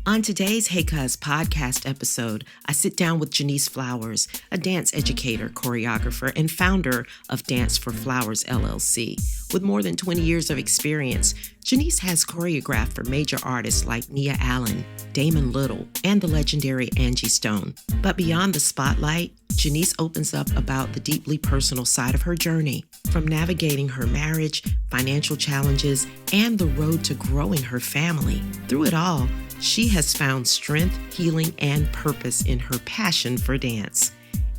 On today's Hey Cuz podcast episode, I sit down with Janisse Flowers, a dance educator, choreographer, and founder of Dance for Flowers LLC. With more than 20 years of experience, Janisse has choreographed for major artists like Nia Allen, Damon Little, and the legendary Angie Stone. But beyond the spotlight, Janisse opens up about the deeply personal side of her journey, from navigating her marriage, financial challenges, and the road to growing her family. Through it all, she has found strength, healing, and purpose in her passion for dance,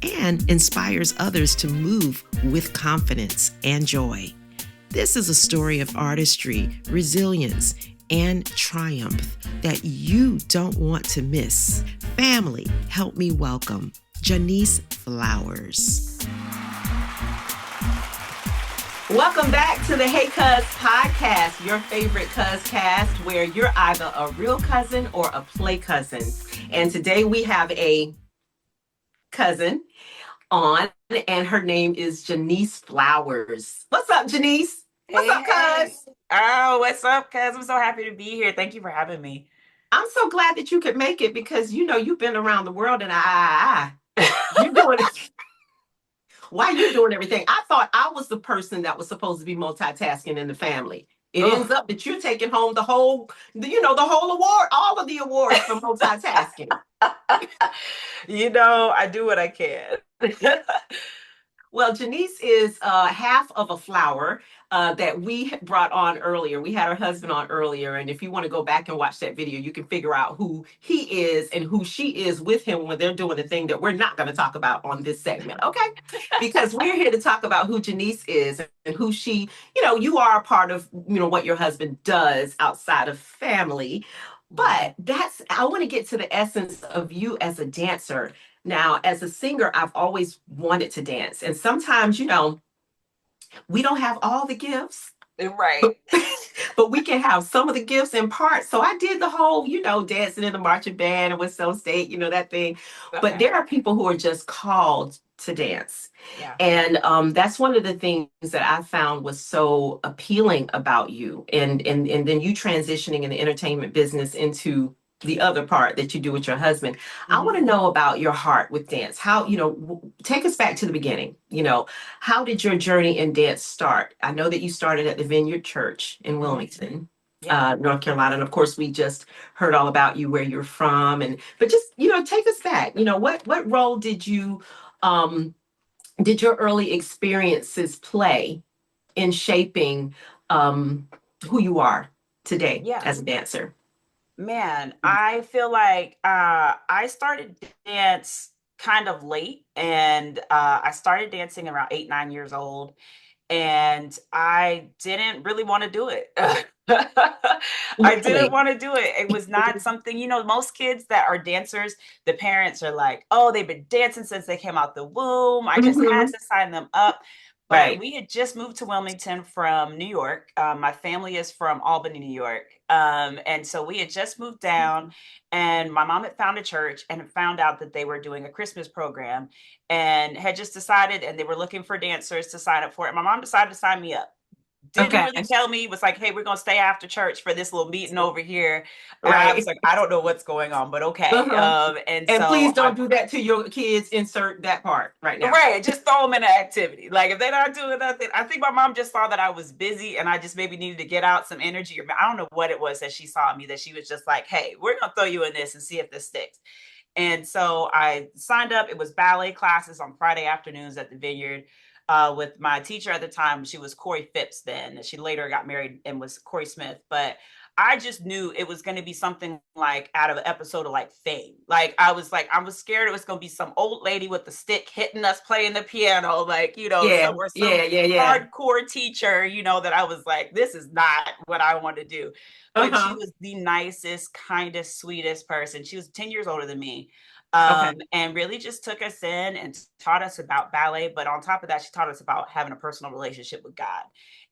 and inspires others to move with confidence and joy. This is a story of artistry, resilience, and triumph that you don't want to miss. Family, help me welcome Janisse Flowers. Welcome back to the Hey Cuz podcast, your favorite cuz cast, where you're either a real cousin or a play cousin. And today we have a cousin on, and her name is Janisse Flowers. What's up, Janisse? What's up, cuz? Oh, what's up, cuz? I'm so happy to be here. Thank you for having me. I'm so glad that you could make it because, you know, you've been around the world and you're doing it. Why you doing everything? I thought I was the person that was supposed to be multitasking in the family. It ends up that you're taking home the whole award, all of the awards for multitasking. I do what I can. Well, Janisse is half of a flower that we brought on earlier. We had her husband on earlier. And if you want to go back and watch that video, you can figure out who he is and who she is with him when they're doing the thing that we're not going to talk about on this segment. Okay. Because we're here to talk about who Janisse is and who she, you are a part of, what your husband does outside of family. But I want to get to the essence of you as a dancer. Now, as a singer, I've always wanted to dance. And sometimes, we don't have all the gifts. Right. But we can have some of the gifts in part. So I did the whole, dancing in the marching band and with some state, that thing. Okay. But there are people who are just called to dance. Yeah. And that's one of the things that I found was so appealing about you. And then you transitioning in the entertainment business into the other part that you do with your husband. Mm-hmm. I want to know about your heart with dance. How, take us back to the beginning. How did your journey in dance start? I know that you started at the Vineyard Church in Wilmington, North Carolina. And of course, we just heard all about you, where you're from. But just, take us back. What role did your early experiences play in shaping who you are today as a dancer? Man, I feel like I started dance kind of late, and I started dancing around 8, 9 years old, and I didn't really want to do it. I didn't want to do it. It was not something, most kids that are dancers, the parents are like, oh, they've been dancing since they came out the womb. I just had to sign them up. But we had just moved to Wilmington from New York. My family is from Albany, New York. And so we had just moved down, and my mom had found a church and found out that they were doing a Christmas program and had just decided, and they were looking for dancers to sign up for it. My mom decided to sign me up. Didn't really tell me, was like, hey, we're going to stay after church for this little meeting over here. Right. I was like, I don't know what's going on, but okay. And so please don't do that to your kids. Insert that part right now. Right. Just throw them in an activity. Like, if they're not doing nothing, I think my mom just saw that I was busy and I just maybe needed to get out some energy. Or I don't know what it was that she saw in me, that she was just like, hey, we're going to throw you in this and see if this sticks. And so I signed up. It was ballet classes on Friday afternoons at the Vineyard. With my teacher at the time. She was Corey Phipps then. She later got married and was Corey Smith. But I just knew it was going to be something like out of an episode of like Fame. I was scared it was going to be some old lady with a stick hitting us playing the piano, like, some hardcore teacher, that I was like, this is not what I want to do. But she was the nicest, kindest, sweetest person. She was 10 years older than me. And really just took us in and taught us about ballet. But on top of that, she taught us about having a personal relationship with God.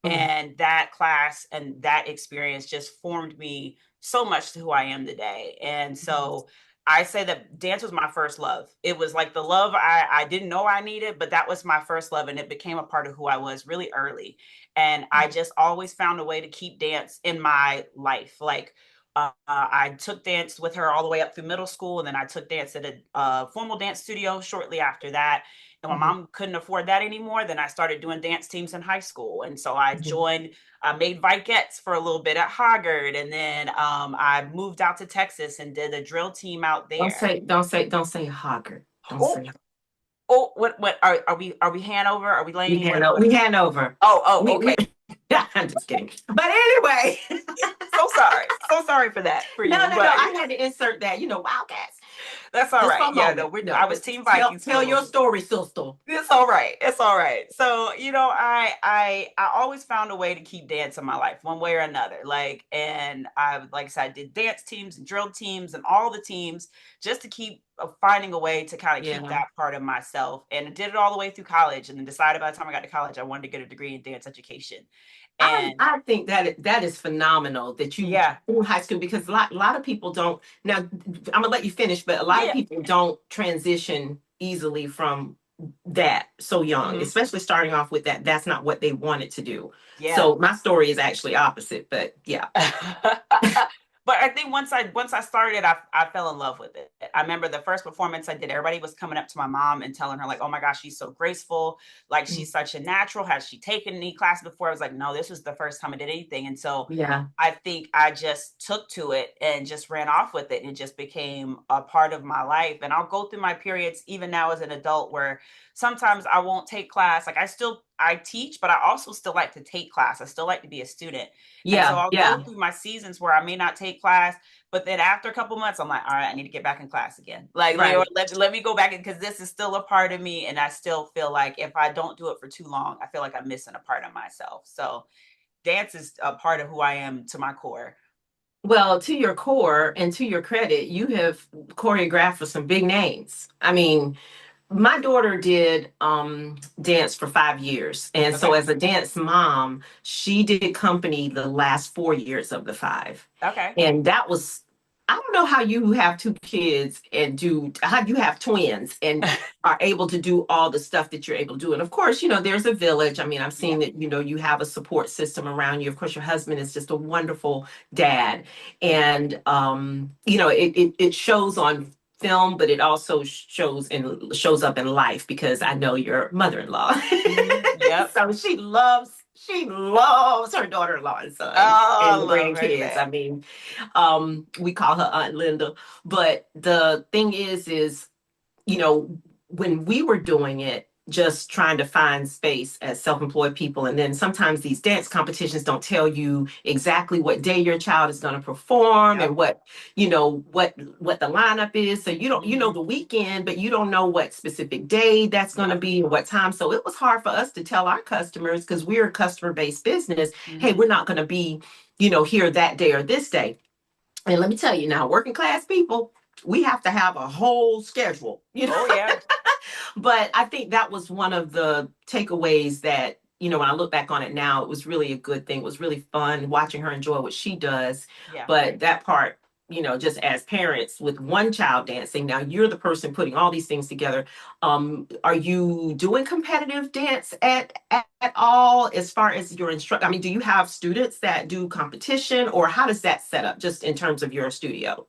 Mm-hmm. And that class and that experience just formed me so much to who I am today. And so I say that dance was my first love. It was like the love I didn't know I needed, but that was my first love. And it became a part of who I was really early. And I just always found a way to keep dance in my life. Like, I took dance with her all the way up through middle school, and then I took dance at a formal dance studio shortly after that. And my mom couldn't afford that anymore. Then I started doing dance teams in high school, and so I joined. I made Vikettes for a little bit at Hoggard, and then I moved out to Texas and did a drill team out there. Don't say Hoggard. Don't Oh, say oh, what are we Hanover? Are we we Laney? We Hanover. Oh, We, okay. I'm just kidding. But anyway, So sorry for that for you. no. But I had to insert that. Wildcats. that's all Just for right. a Yeah, moment. No, I was but Team Vikings for a tell little your bit. story, sister. It's all right. It's all right. So, I always found a way to keep dance in my life one way or another. And like I said, I did dance teams and drill teams and all the teams just to keep finding a way to kind of keep that part of myself. And I did it all the way through college, and then decided by the time I got to college, I wanted to get a degree in dance education. And I think that is phenomenal that you through high school, because a lot of people don't. Now I'm gonna let you finish, but a lot of people don't transition easily from that so young, especially starting off with that. That's not what they wanted to do. Yeah. So my story is actually opposite, but yeah. But I think once I started, I fell in love with it. I remember the first performance I did, everybody was coming up to my mom and telling her like, "Oh my gosh, she's so graceful. Like she's such a natural. Has she taken any class before?" I was like, "No, this was the first time I did anything." And so I think I just took to it and just ran off with it. And it just became a part of my life. And I'll go through my periods even now as an adult where sometimes I won't take class. Like I teach, but I also still like to take class. I still like to be a student. And so I'll go through my seasons where I may not take class, but then after a couple months, I'm like, all right, I need to get back in class again. Like, let me go back in, because this is still a part of me. And I still feel like if I don't do it for too long, I feel like I'm missing a part of myself. So dance is a part of who I am to my core. Well, to your core and to your credit, you have choreographed for some big names. I mean, my daughter did dance for 5 years. And so as a dance mom, she did company the last 4 years of the 5. Okay. And that was, I don't know how you have 2 kids and how you have twins and are able to do all the stuff that you're able to do. And of course, there's a village. I mean, I'm seeing that, you have a support system around you. Of course, your husband is just a wonderful dad. And, it shows on film, but it also shows up in life, because I know your mother-in-law. So she loves her daughter-in-law and son and the grandkids. I mean, we call her Aunt Linda. But the thing is, when we were doing it, just trying to find space as self-employed people. And then sometimes these dance competitions don't tell you exactly what day your child is going to perform and what the lineup is. So you don't, the weekend, but you don't know what specific day that's going to be and what time. So it was hard for us to tell our customers, because we're a customer-based business, hey, we're not going to be, here that day or this day. And let me tell you now, working class people, we have to have a whole schedule, Oh, yeah. But I think that was one of the takeaways that, when I look back on it now, it was really a good thing. It was really fun watching her enjoy what she does. Yeah. But that part, just as parents with one child dancing, now you're the person putting all these things together. Are you doing competitive dance at all, as far as your instruct? I mean, do you have students that do competition, or how does that set up just in terms of your studio?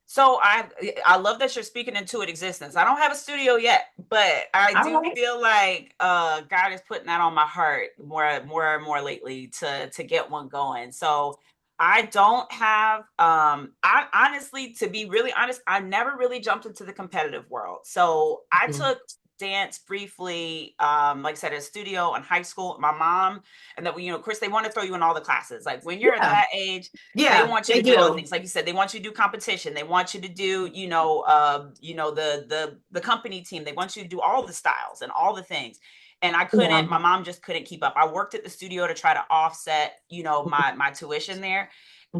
So I love that you're speaking into it existence. I don't have a studio yet, but I do feel like God is putting that on my heart more and more lately to get one going. So I don't have I honestly, to be really honest, I never really jumped into the competitive world. So I took dance briefly, like I said, at a studio in high school. My mom, and that of course they want to throw you in all the classes. Like when you're at that age, they want you to do all the things. Like you said, they want you to do competition. They want you to do, the company team. They want you to do all the styles and all the things. And I couldn't, my mom just couldn't keep up. I worked at the studio to try to offset, my tuition there.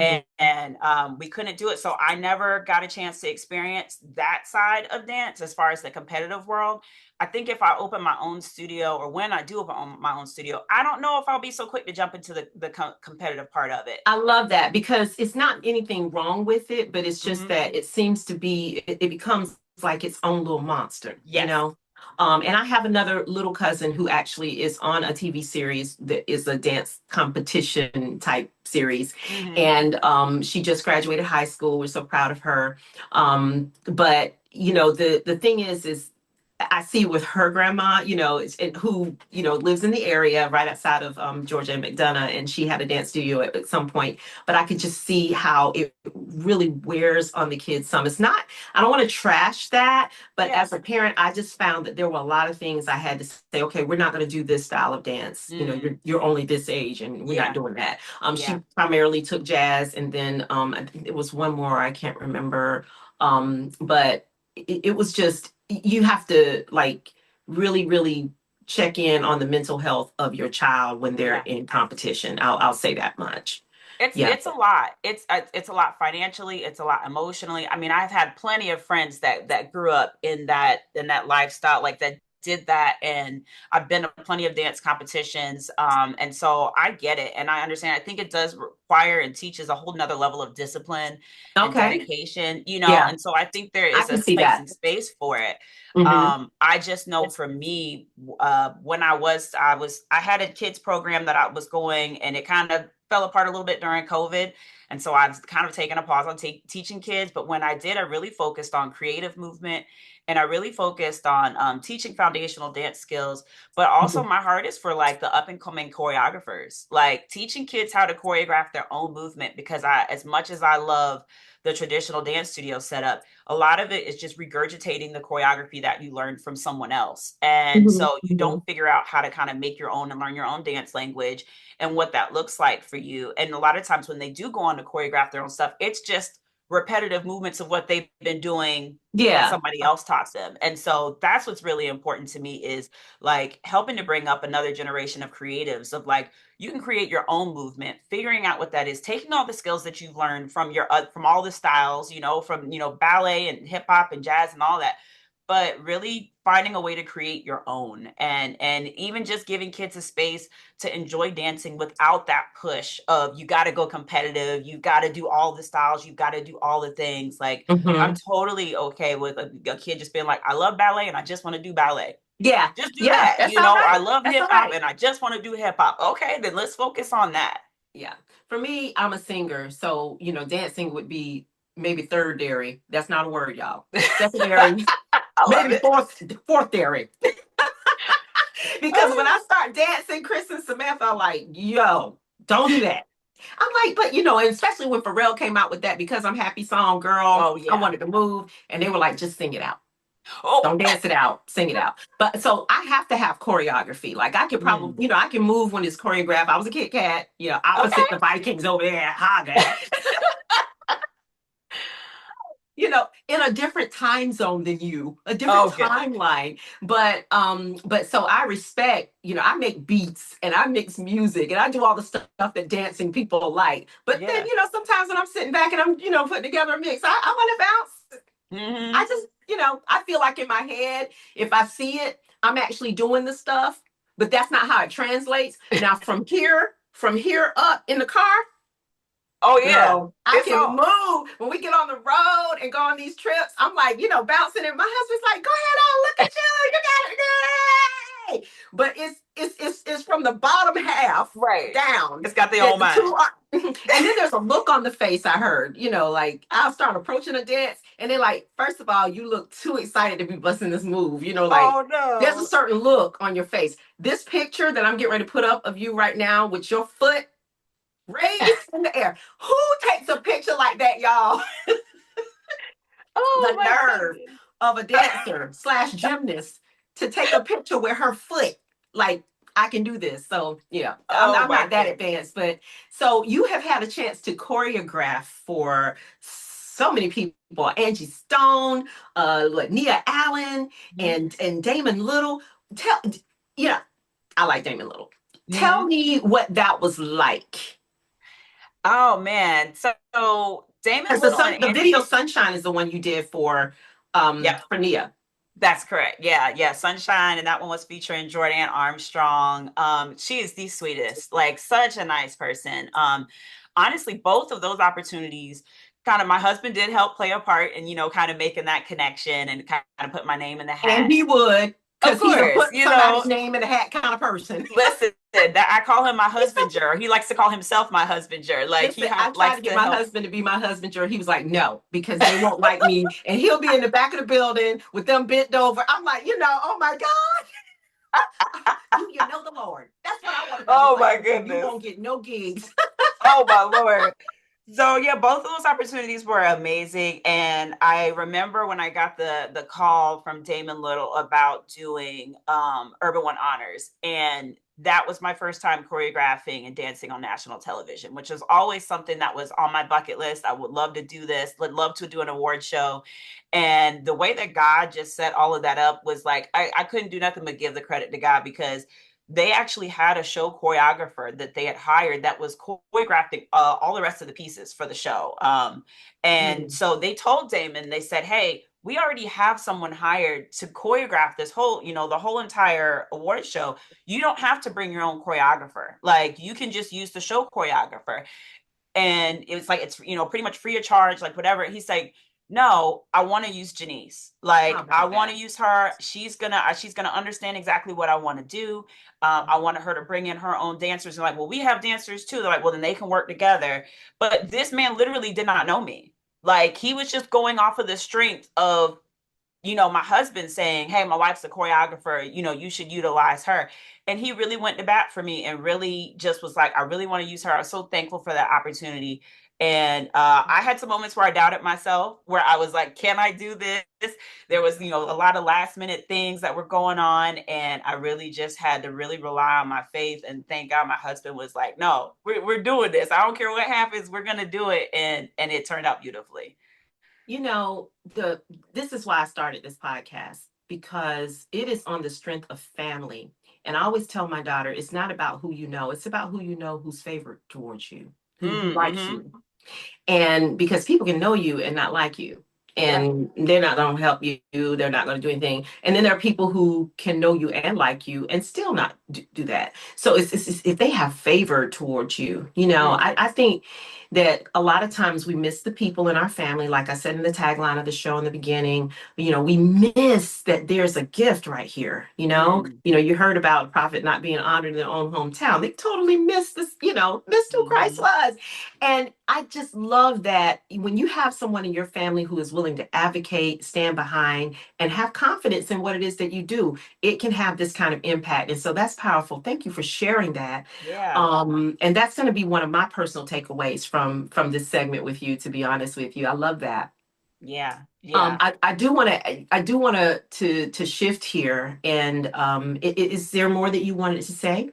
And we couldn't do it. So I never got a chance to experience that side of dance as far as the competitive world. I think if I open my own studio, or when I do open my own studio, I don't know if I'll be so quick to jump into the competitive part of it. I love that, because it's not anything wrong with it, but it's just that it seems to be, it becomes like its own little monster, And I have another little cousin who actually is on a TV series that is a dance competition type series. And she just graduated high school. We're so proud of her. But you know, the thing is I see with her grandma, you know, who, you know, lives in the area right outside of Georgia and McDonough, and she had a dance studio at some point. But I could just see how it really wears on the kids some. It's not, I don't want to trash that, but as a parent, I just found that there were a lot of things I had to say, okay, we're not going to do this style of dance. You know, you're only this age and we're not doing that. She primarily took jazz, and then I think it was one more, I can't remember. But it was just, you have to like really, really check in on the mental health of your child when they're in competition. I'll say that much. It's a lot. It's a lot financially. It's a lot emotionally. I mean, I've had plenty of friends that grew up in that lifestyle, like that did that, and I've been to plenty of dance competitions. And so I get it, and I understand. I think it does require and teaches a whole nother level of discipline and dedication, you know. And so I think there is a place and space for it. I just know for me, when I had a kids program that I was going, and it kind of fell apart a little bit during COVID. And so I've kind of taken a pause on teaching kids. But when I did, I really focused on creative movement, and I really focused on teaching foundational dance skills. But also my heart is for like the up and coming choreographers, like teaching kids how to choreograph their own movement, because as much as I love the traditional dance studio setup, a lot of it is just regurgitating the choreography that you learned from someone else. And so you don't figure out how to kind of make your own and learn your own dance language and what that looks like for you. And a lot of times when they do go on to choreograph their own stuff, it's just repetitive movements of what they've been doing that somebody else taught them. And so that's what's really important to me, is like helping to bring up another generation of creatives, of like, you can create your own movement, figuring out what that is, taking all the skills that you've learned from from all the styles, you know, from, you know, ballet and hip hop and jazz and all that, but really finding a way to create your own, and even just giving kids a space to enjoy dancing without that push of, you got to go competitive, you got to do all the styles, you got to do all the things. Like I'm totally okay with a kid just being like, I love ballet and I just want to do ballet. Just do that. You know, I love hip hop and I just want to do hip hop. Okay, then let's focus on that. Yeah. For me, I'm a singer, so you know, dancing would be maybe third dairy. That's not a word, y'all. Secondary, maybe fourth dairy. Because when I start dancing, Chris and Samantha are like, yo, don't do that. I'm like, but you know, and especially when Pharrell came out with that Because I'm Happy song, girl, I wanted to move. And they were like, just sing it out. Don't dance it out, sing it out. But so I have to have choreography. Like I can probably, you know, I can move when it's choreographed. I was a Kit Kat, you know, opposite the Vikings over there at Haga. You know, in a different time zone than you, a different timeline. But so I respect, you know, I make beats and I mix music and I do all the stuff that dancing people like. But then, you know, sometimes when I'm sitting back and I'm, you know, putting together a mix, I want to bounce. I just, you know, I feel like in my head, if I see it, I'm actually doing the stuff, but that's not how it translates. Now from here up in the car, I can move. When we get on the road and go on these trips, I'm like, you know, bouncing, and my husband's like, go ahead on, look at you, you got it. But it's from the bottom half down. It's got the old mind. And then there's a look on the face, I heard, you know, like I'll start approaching a dance and they're like, first of all, you look too excited to be busting this move. You know, like there's a certain look on your face. This picture that I'm getting ready to put up of you right now with your foot raised in the air. Who takes a picture like that, y'all? The nerve of a dancer / gymnast to take a picture with her foot. Like, I can do this. So yeah, I'm not that advanced, but so you have had a chance to choreograph for so many people: Angie Stone, Nia Allen, and Damon Little. I like Damon Little. Tell me what that was like. Oh man, so Damon Little, the video Sunshine is the one you did for Nia. That's correct. Yeah. Sunshine, and that one was featuring Jordan Armstrong. She is the sweetest, like such a nice person. Honestly, both of those opportunities, kind of my husband did help play a part in, you know, kind of making that connection and kind of put my name in the hat. And he would. Of Because he's a course, put somebody's name in a hat kind of person. listen, I call him my husbander. He likes to call himself my husbander. Like Listen, I tried likes to get to my help. husband to be my husbander. He was like, no, because they won't like me. And he'll be in the back of the building with them bent over. I'm like, oh my God. Do you know the Lord? That's what I want to know. Oh Like, my you goodness. won't get no gigs. Oh my Lord. So yeah, both of those opportunities were amazing. And I remember when I got the call from Damon Little about doing Urban One Honors. And that was my first time choreographing and dancing on national television, which was always something that was on my bucket list. I would love to do this, would love to do an award show. And the way that God just set all of that up was like, I couldn't do nothing but give the credit to God, because they actually had a show choreographer that they had hired that was choreographing all the rest of the pieces for the show. And so they told Damon, they said, hey, we already have someone hired to choreograph this whole, the whole entire award show. You don't have to bring your own choreographer. Like, you can just use the show choreographer. And it was like, it's, pretty much free of charge, like whatever. He's like, no, I want to use Janisse. Like, I want to use her. She's gonna understand exactly what I want to do. I wanted her to bring in her own dancers. And like, well, we have dancers too. They're like, well, then they can work together. But this man literally did not know me. Like, he was just going off of the strength of, my husband saying, hey, my wife's a choreographer, you should utilize her. And he really went to bat for me and really just was like, I really want to use her. I was so thankful for that opportunity. And I had some moments where I doubted myself, where I was like, can I do this? There was, a lot of last minute things that were going on. And I really just had to really rely on my faith. And thank God my husband was like, no, we're doing this. I don't care what happens. We're going to do it. And it turned out beautifully. This is why I started this podcast, because it is on the strength of family. And I always tell my daughter, it's not about who you know, it's about who you know who's favored towards you, who likes you. And because people can know you and not like you, and they're not going to help you, they're not going to do anything. And then there are people who can know you and like you and still not do that. So it's if they have favor towards you, I think that a lot of times we miss the people in our family. Like I said in the tagline of the show in the beginning, we miss that there's a gift right here. You heard about a prophet not being honored in their own hometown. They totally missed this, missed who Christ was. And I just love that when you have someone in your family who is willing to advocate, stand behind, and have confidence in what it is that you do, it can have this kind of impact. And so that's powerful. Thank you for sharing that. Yeah. And that's going to be one of my personal takeaways from this segment with you, to be honest with you. I love that. Yeah. I do want to shift here. And is there more that you wanted to say?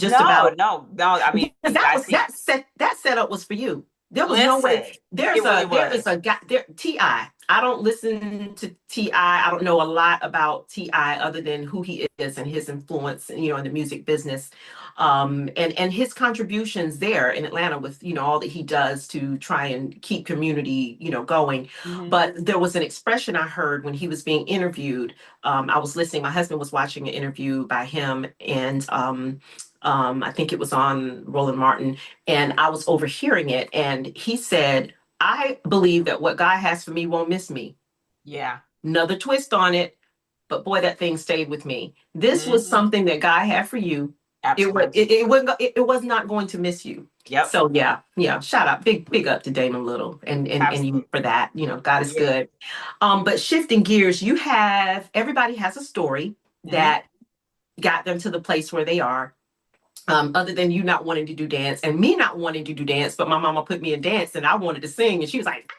No. I mean, that setup was for you. There was no way. There is a guy there. T.I. I don't listen to T.I. I don't know a lot about T.I. other than who he is and his influence, in the music business, and his contributions there in Atlanta with all that he does to try and keep community going. But there was an expression I heard when he was being interviewed. I was listening. My husband was watching an interview by him, and I think it was on Roland Martin, and I was overhearing it. And he said, I believe that what God has for me won't miss me. Yeah. Another twist on it, but boy, that thing stayed with me. This was something that God had for you. Absolutely. It was not going to miss you. Yep. So yeah. Shout out, big up to Damon Little and you for that. God is good. But shifting gears, everybody has a story that got them to the place where they are. Other than you not wanting to do dance and me not wanting to do dance, but my mama put me in dance and I wanted to sing, and she was like,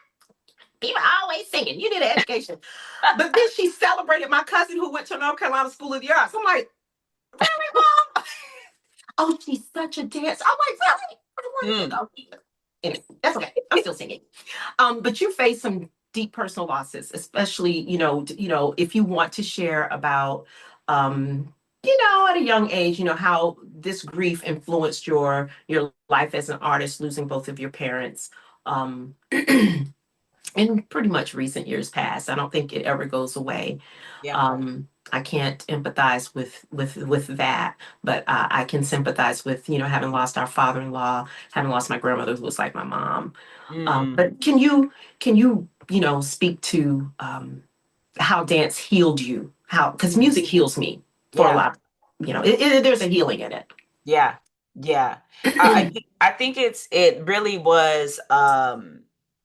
people are always singing. You need an education. But then she celebrated my cousin who went to North Carolina School of the Arts. I'm like, really, Mom? Oh, she's such a dancer. I'm like, really? I want to go. Anyway, that's okay. I'm still singing. But you face some deep personal losses, especially, if you want to share about at a young age, how this grief influenced your life as an artist, losing both of your parents in pretty much recent years past. I don't think it ever goes away. Yeah. I can't empathize with that, but I can sympathize with, having lost our father-in-law, having lost my grandmother who was like my mom. But can you speak to how dance healed you because music heals me for a Yeah. lot. There's a healing in it. Yeah. Yeah. I think it really was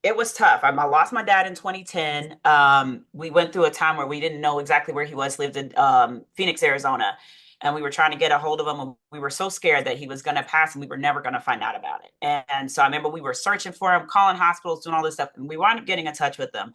it was tough. I lost my dad in 2010. We went through a time where we didn't know exactly where he was, lived in Phoenix, Arizona. And we were trying to get a hold of him. And we were so scared that he was going to pass and we were never going to find out about it. And so I remember we were searching for him, calling hospitals, doing all this stuff. And we wound up getting in touch with him.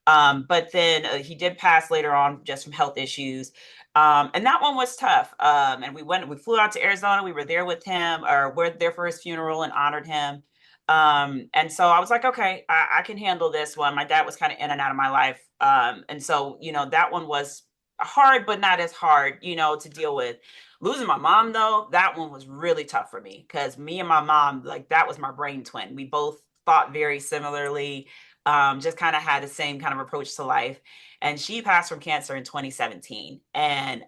But then he did pass later on just from health issues. And that one was tough. And we flew out to Arizona. We were there with him, or we're there for his funeral and honored him. And so I was like, okay, I can handle this one. My dad was kind of in and out of my life. And so, that one was hard, but not as hard, to deal with. Losing my mom, though, that one was really tough for me because me and my mom, like, that was my brain twin. We both thought very similarly, just kind of had the same kind of approach to life. And she passed from cancer in 2017. And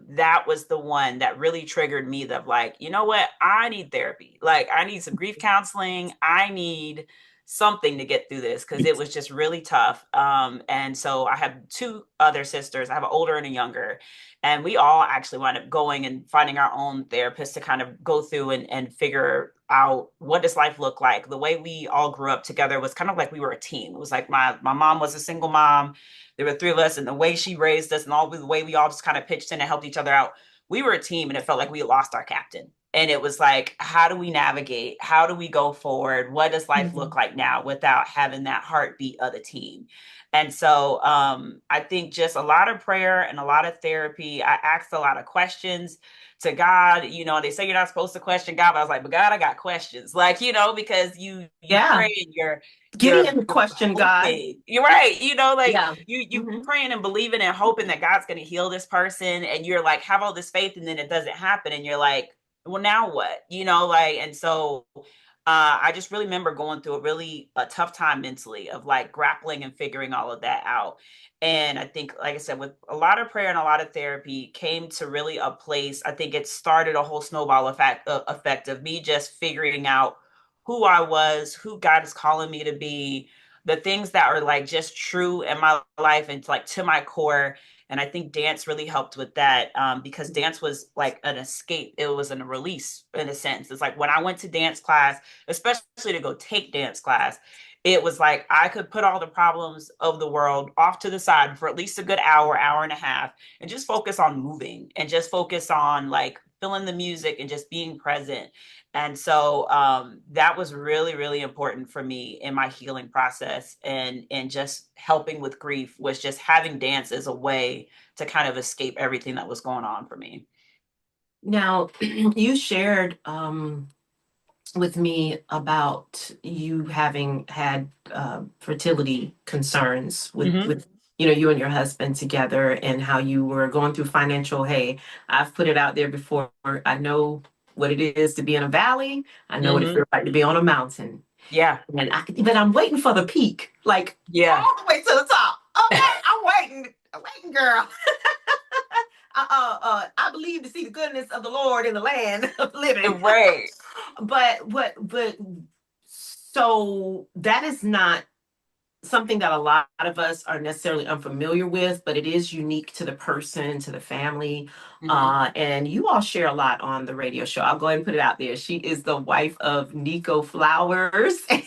that was the one that really triggered me of like, you know what? I need therapy. Like, I need some grief counseling. I need something to get through this because it was just really tough. And so I have two other sisters. I have an older and a younger. And we all actually wound up going and finding our own therapist to kind of go through and figure out what does life look like. The way we all grew up together was kind of like we were a team. It was like my mom was a single mom. There were three of us, and the way she raised us and all the way we all just kind of pitched in and helped each other out. We were a team, and it felt like we lost our captain. And it was like, how do we navigate? How do we go forward? What does life look like now without having that heartbeat of the team? And so I think just a lot of prayer and a lot of therapy. I asked a lot of questions to God. They say you're not supposed to question God, but I was like, but God, I got questions. Like, because you pray and you're Gideon question hoping. God. You're right. Yeah. You praying and believing and hoping that God's going to heal this person. And you're like, have all this faith, and then it doesn't happen. And you're like, well, now what? And so I just really remember going through a tough time mentally of like grappling and figuring all of that out. And I think, like I said, with a lot of prayer and a lot of therapy came to really a place. I think it started a whole snowball effect of me just figuring out who I was, who God is calling me to be, the things that are like just true in my life and like to my core. And I think dance really helped with that because dance was like an escape. It was a release in a sense. It's like when I went to dance class, especially to go take dance class, it was like I could put all the problems of the world off to the side for at least a good hour, hour and a half, and just focus on moving and just focus on like feeling the music and just being present. And so that was really, really important for me in my healing process and just helping with grief was just having dance as a way to kind of escape everything that was going on for me. Now, you shared with me about you having had fertility concerns with you and your husband together and how you were going through financial. Hey, I've put it out there before. I know what it is to be in a valley. I know what it feels like to be on a mountain. Yeah. But I'm waiting for the peak, like all the way to the top. Okay, I'm waiting, girl. I believe to see the goodness of the Lord in the land of living. Right. But so that is not something that a lot of us are necessarily unfamiliar with, but it is unique to the person, to the family. And you all share a lot on the radio show. I'll go ahead and put it out there. She is the wife of Nia Flowers, and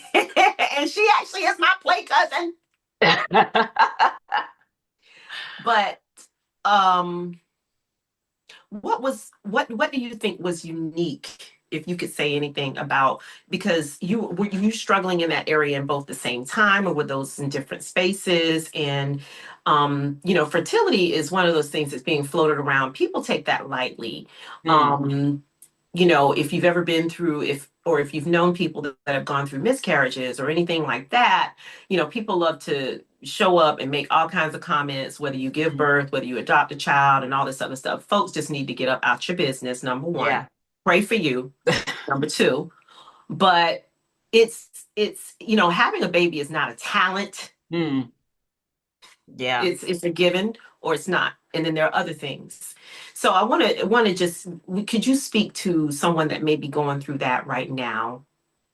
she actually is my play cousin. But what do you think was unique, if you could say anything about, because were you struggling in that area in both the same time, or were those in different spaces? And fertility is one of those things that's being floated around. People take that lightly. If you've ever been through, if you've known people that have gone through miscarriages or anything like that, people love to show up and make all kinds of comments, whether you give birth, whether you adopt a child, and all this other stuff. Folks just need to get up out your business. Number one, pray for you. Number two, but it's having a baby is not a talent. Yeah, it's a given or it's not. And then there are other things. So I want to just, could you speak to someone that may be going through that right now?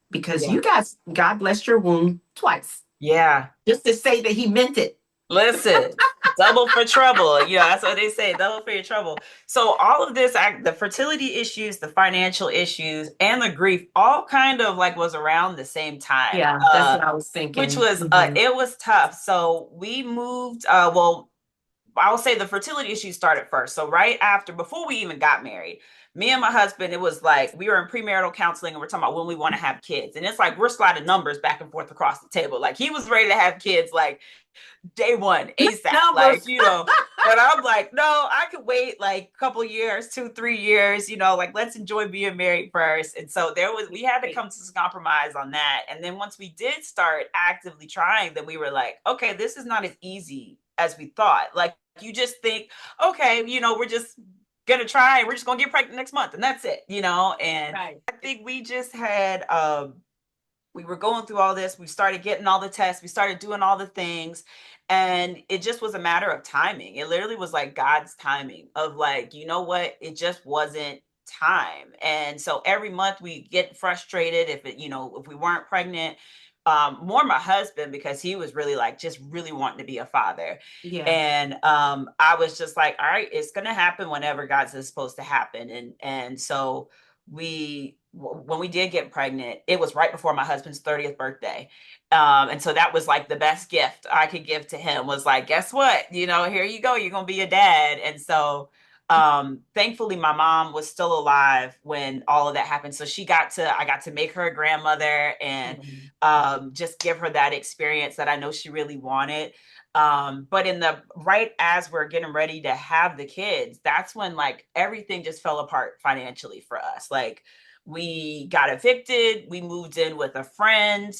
Because you guys, God blessed your womb twice. Yeah. Just to say that he meant it. Listen, double for trouble. You know, that's what they say, double for your trouble. So all of this, the fertility issues, the financial issues, and the grief, all kind of like was around the same time. Yeah, that's what I was Which thinking. was it was tough. So we moved. Well, I will say the fertility issues started first. So right after, before we even got married, me and my husband, it was like we were in premarital counseling and we're talking about when we want to have kids. And it's like we're sliding numbers back and forth across the table. Like he was ready to have kids like day one, ASAP. Like, you know, but I'm like, no, I could wait like a couple years, 2-3 years, you know, like let's enjoy being married first. And so we had to come to some compromise on that. And then once we did start actively trying, then we were like, okay, this is not as easy as we thought. Like you just think, okay, you know, we're just gonna try and we're just gonna get pregnant next month and that's it, you know. And I think we just had we were going through all this. We started getting all the tests. We started doing all the things. And it just was a matter of timing. It literally was like God's timing of like, you know what? It just wasn't time. And so every month we get frustrated if it, you know, if we weren't pregnant. More my husband, because he was really like just really wanting to be a father. Yeah. And I was just like, all right, it's gonna happen whenever God says it's supposed to happen. And so when we did get pregnant, it was right before my husband's 30th birthday. And so that was like the best gift I could give to him was like, guess what? You know, here you go. You're going to be a dad. And so thankfully my mom was still alive when all of that happened. So I got to make her a grandmother and just give her that experience that I know she really wanted. But right as we're getting ready to have the kids, that's when like everything just fell apart financially for us. Like we got evicted, we moved in with a friend.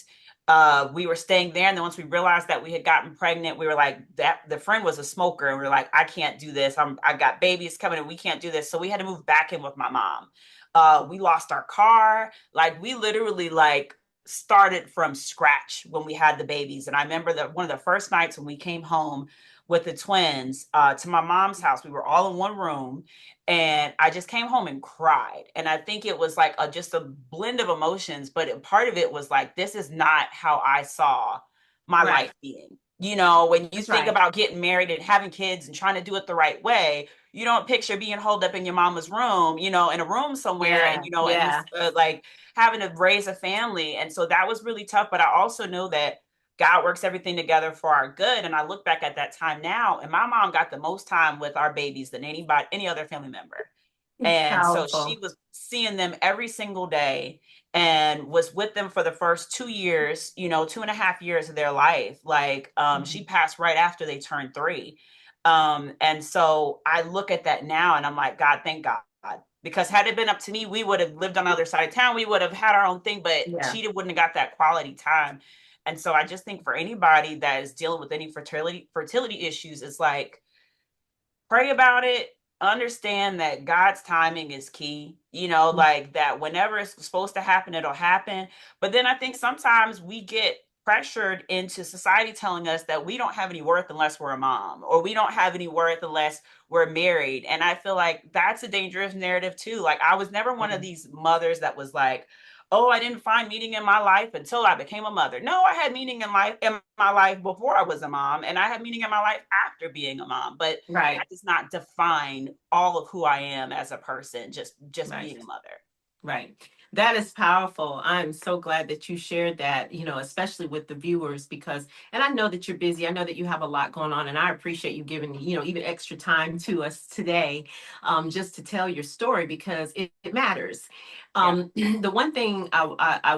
We were staying there, and then once we realized that we had gotten pregnant, we were like, that the friend was a smoker, and we were like, I can't do this. I got babies coming, and we can't do this. So we had to move back in with my mom. We lost our car. Like we literally like started from scratch when we had the babies. And I remember that one of the first nights when we came home with the twins to my mom's house, we were all in one room and I just came home and cried. And I think it was like just a blend of emotions, but part of it was like, this is not how I saw my life being. You know, when you think about getting married and having kids and trying to do it the right way, you don't picture being holed up in your mama's room, you know, in a room somewhere and, you know, and like having to raise a family. And so that was really tough. But I also know that God works everything together for our good. And I look back at that time now, and my mom got the most time with our babies than any other family member. And so she was seeing them every single day and was with them for the first 2 years, you know, 2.5 years of their life. Like she passed right after they turned 3. And so I look at that now and I'm like, God, thank God. Because had it been up to me, we would have lived on the other side of town. We would have had our own thing, but she wouldn't have got that quality time. And so I just think for anybody that is dealing with any fertility issues, it's like, pray about it. Understand that God's timing is key, you know, like that whenever it's supposed to happen, it'll happen. But then I think sometimes we get pressured into society telling us that we don't have any worth unless we're a mom, or we don't have any worth unless we're married. And I feel like that's a dangerous narrative too. Like I was never one of these mothers that was like, oh, I didn't find meaning in my life until I became a mother. No, I had meaning in my life before I was a mom, and I had meaning in my life after being a mom. But that does not define all of who I am as a person, just being a mother. Right. That is powerful. I'm so glad that you shared that, you know, especially with the viewers, because, and I know that you're busy. I know that you have a lot going on, and I appreciate you giving, you know, even extra time to us today, just to tell your story, because it matters. The one thing I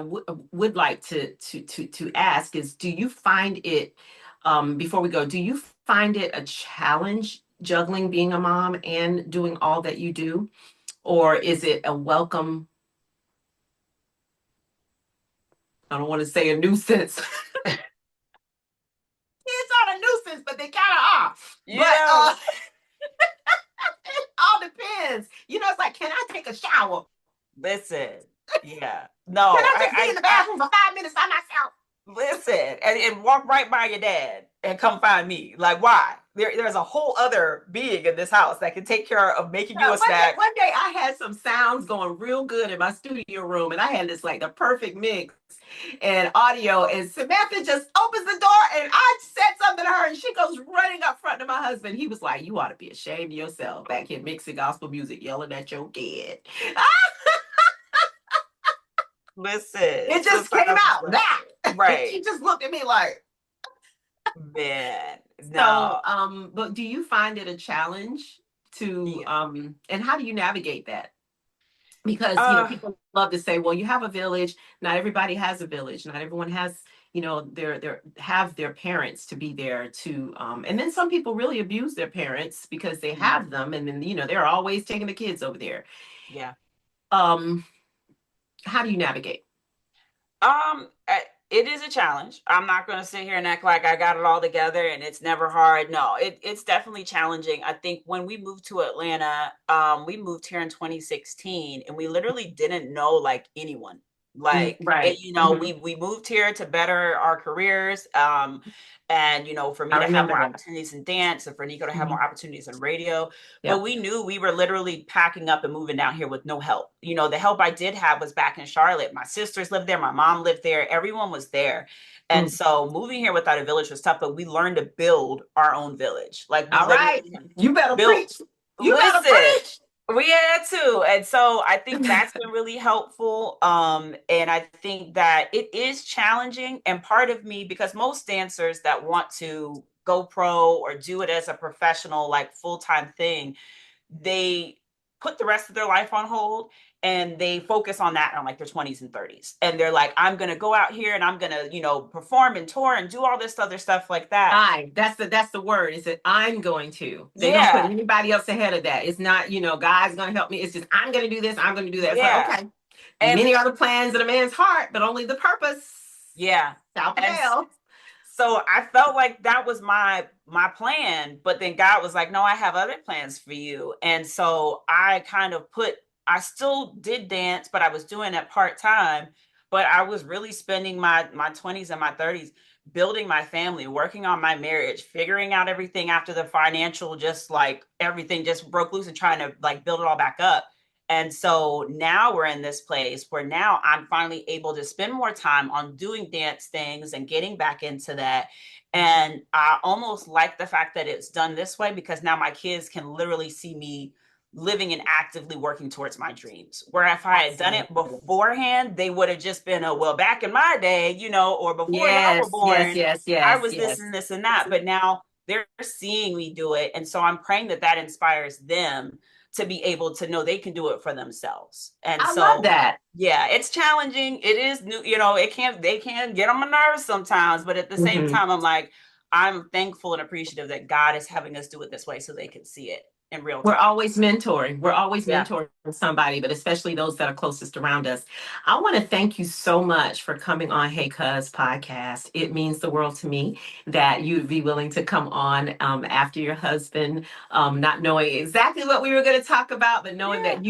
would like to ask is, do you find it, before we go, do you find it a challenge juggling being a mom and doing all that you do? Or is it a welcome? I don't want to say a nuisance. Kids aren't a nuisance, but they kind of are. Yeah. But it all depends. You know, it's like, can I take a shower? Listen, yeah. No. Can I just be in the bathroom for 5 minutes by myself? Listen, and walk right by your dad and come find me. Like, why? There's a whole other being in this house that can take care of making you a snack. One day I had some sounds going real good in my studio room, and I had this like the perfect mix and audio, and Samantha just opens the door and I said something to her and she goes running up front to my husband, he was like, you ought to be ashamed of yourself back here mixing gospel music, yelling at your kid. Listen, It just came out that. Right. She just looked at me like, man, so, no. but do you find it a challenge to, and how do you navigate that? Because, people love to say, well, you have a village. Not everybody has a village. Not everyone has, their parents to be there to, and then some people really abuse their parents because they have them. And then, they're always taking the kids over there. Yeah. How do you navigate? It is a challenge. I'm not going to sit here and act like I got it all together and it's never hard. No, it's definitely challenging. I think when we moved to Atlanta, we moved here in 2016 and we literally didn't know like anyone. Like, right. We moved here to better our careers. And, for me to have more opportunities in dance and for Nico to have more opportunities in radio. Yeah. But we knew we were literally packing up and moving down here with no help. The help I did have was back in Charlotte. My sisters lived there. My mom lived there. Everyone was there. And so moving here without a village was tough, but we learned to build our own village. Like, all right, you better preach. You better preach. We had to. And so I think that's been really helpful. And I think that it is challenging. And part of me, because most dancers that want to go pro or do it as a professional, like full-time thing, they put the rest of their life on hold and they focus on that in like their 20s and 30s. And they're like, I'm going to go out here and I'm going to, perform and tour and do all this other stuff like that. That's the word. Is that I'm going to. They don't put anybody else ahead of that. It's not, God's going to help me. It's just, I'm going to do this. I'm going to do that. It's like, okay. And many are the plans in a man's heart, but only the purpose. Yeah. So I felt like that was my plan, but then God was like, no, I have other plans for you. And so I still did dance, but I was doing it part-time, but I was really spending my 20s and my 30s building my family, working on my marriage, figuring out everything after the financial, just like everything just broke loose and trying to like build it all back up. And so now we're in this place where now I'm finally able to spend more time on doing dance things and getting back into that. And I almost like the fact that it's done this way because now my kids can literally see me living and actively working towards my dreams. Where if I had done it beforehand, they would have just been back in my day, or before y'all were born, I was this and this and that. But now they're seeing me do it. And so I'm praying that inspires them to be able to know they can do it for themselves. And I love that. Yeah, it's challenging. It is new, they can get on my nerves sometimes, but at the same time, I'm like, I'm thankful and appreciative that God is having us do it this way so they can see it in real time. We're always mentoring. We're always mentoring somebody, but especially those that are closest around us. I want to thank you so much for coming on Hey Cuz podcast. It means the world to me that you'd be willing to come on after your husband, not knowing exactly what we were going to talk about, but knowing that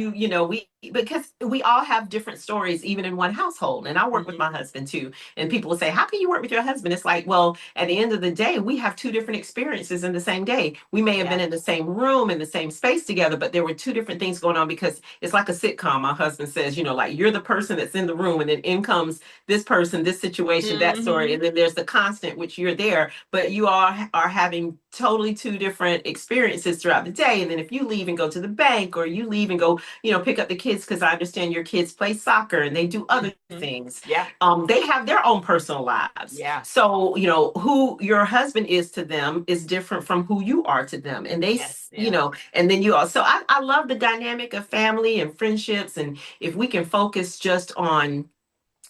because we all have different stories, even in one household. And I work with my husband too. And people will say, how can you work with your husband? It's like, well, at the end of the day, we have two different experiences in the same day. We may have been in the same room, in the same space together, but there were two different things going on because it's like a sitcom. My husband says, like you're the person that's in the room and then in comes this person, this situation, that story. And then there's the constant, which you're there, but you all are having totally two different experiences throughout the day. And then if you leave and go to the bank or you leave and go, pick up the kids, because I understand your kids play soccer and they do other things. Yeah. They have their own personal lives. Yeah. So, who your husband is to them is different from who you are to them. And they, and then you also, I love the dynamic of family and friendships. And if we can focus just on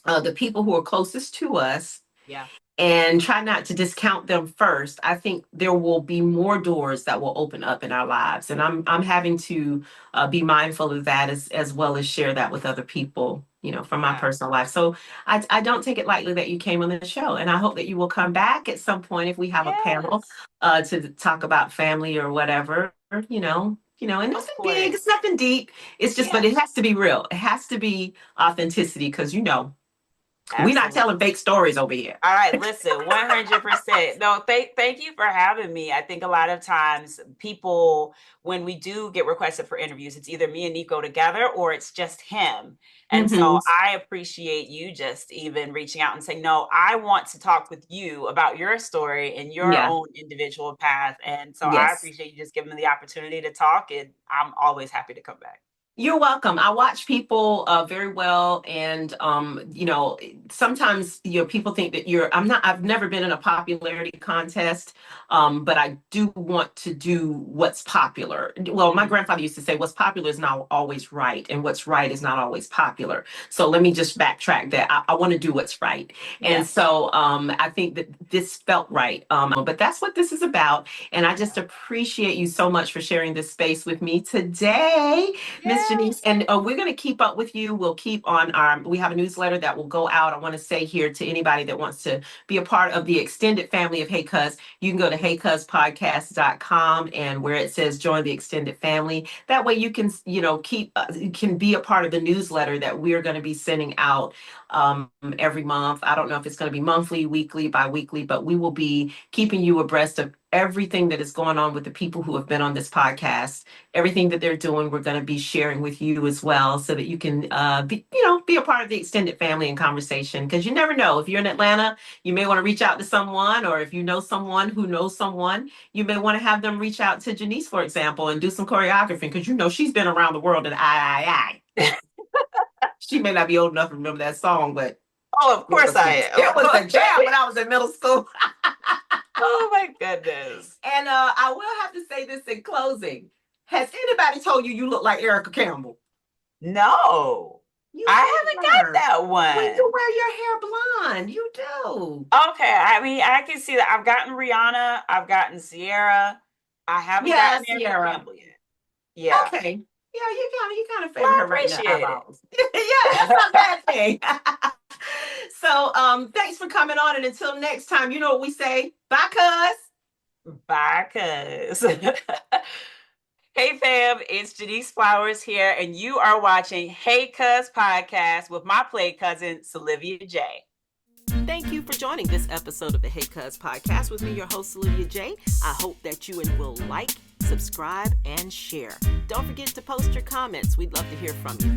the people who are closest to us. Yeah. And try not to discount them first, I think there will be more doors that will open up in our lives. And I'm having to be mindful of that as well as share that with other people, from my personal life. So I don't take it lightly that you came on the show. And I hope that you will come back at some point if we have a panel to talk about family or whatever, and nothing big, it's nothing deep. It's just, but it has to be real. It has to be authenticity because, We're not telling fake stories over here. All right, listen, 100%. No, thank you for having me. I think a lot of times people, when we do get requested for interviews, it's either me and Nico together or it's just him. And so I appreciate you just even reaching out and saying, no, I want to talk with you about your story and your own individual path. And so I appreciate you just giving me the opportunity to talk, and I'm always happy to come back. You're welcome. I watch people very well. And, sometimes, people think that I've never been in a popularity contest, but I do want to do what's popular. Well, my grandfather used to say what's popular is not always right, and what's right is not always popular. So let me just backtrack that. I want to do what's right. And so I think that this felt right. But that's what this is about. And I just appreciate you so much for sharing this space with me today, Miss Janisse. And we're going to keep up with you. We'll keep on we have a newsletter that will go out. I want to say here to anybody that wants to be a part of the extended family of Hey Cuz, you can go to heycuzpodcast.com, and where it says join the extended family. That way you can, you can be a part of the newsletter that we're going to be sending out every month. I don't know if it's going to be monthly, weekly, bi-weekly, but we will be keeping you abreast of everything that is going on with the people who have been on this podcast. Everything that they're doing, we're going to be sharing with you as well, so that you can be a part of the extended family and conversation. Because you never know, if you're in Atlanta, you may want to reach out to someone, or if you know someone who knows someone, you may want to have them reach out to Janisse, for example, and do some choreographing, because she's been around the world, and I. She may not be old enough to remember that song, but of course I am. It was a jam when I was in middle school. Oh my goodness. And I will have to say this in closing. Has anybody told you look like Erica Campbell? No. I haven't got that one. When you wear your hair blonde, you do. Okay. I mean, I can see that. I've gotten Rihanna. I've gotten Sierra. I haven't gotten Sierra Campbell yet. Yeah. Okay. Yeah, you kind of favor her right now. Yeah, it's not a bad thing. So thanks for coming on, and until next time, you know what we say. Bye, cuz. Bye, cuz. Hey fam, it's Janisse Flowers here, and you are watching Hey Cuz Podcast with my play cousin, Olivia J. Thank you for joining this episode of the Hey Cuz Podcast with me, your host, Olivia J. I hope that you will like, subscribe, and share. Don't forget to post your comments. We'd love to hear from you.